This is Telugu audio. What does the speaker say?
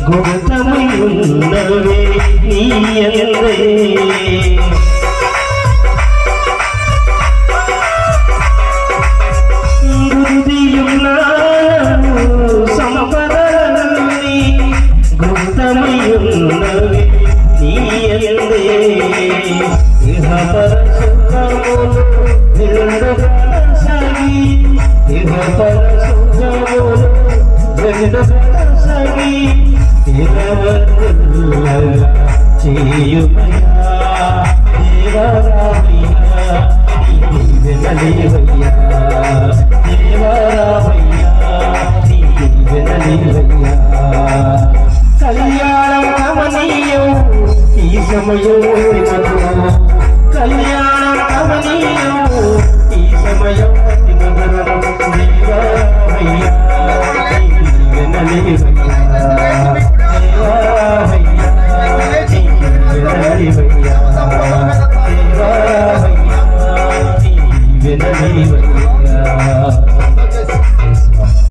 గుప్తమై ఉన్నవే నీ యందే సంపదలన్నీ గుప్తమై ఉన్నవే నీ యందే ఇహపర సుఖములు నిండు కొనసాగి ఇహపర సుఖములు నిండు కొనసాగి ఇహవల్లుగా చేయుమయ్యా దేవరామయ్యా దీవెనలివయ్యా దేవరామయ్యా దీవెనలివయ్యా కళ్యాణం కమనీయం ఈ సమయం కళ్యాణం కమనీయం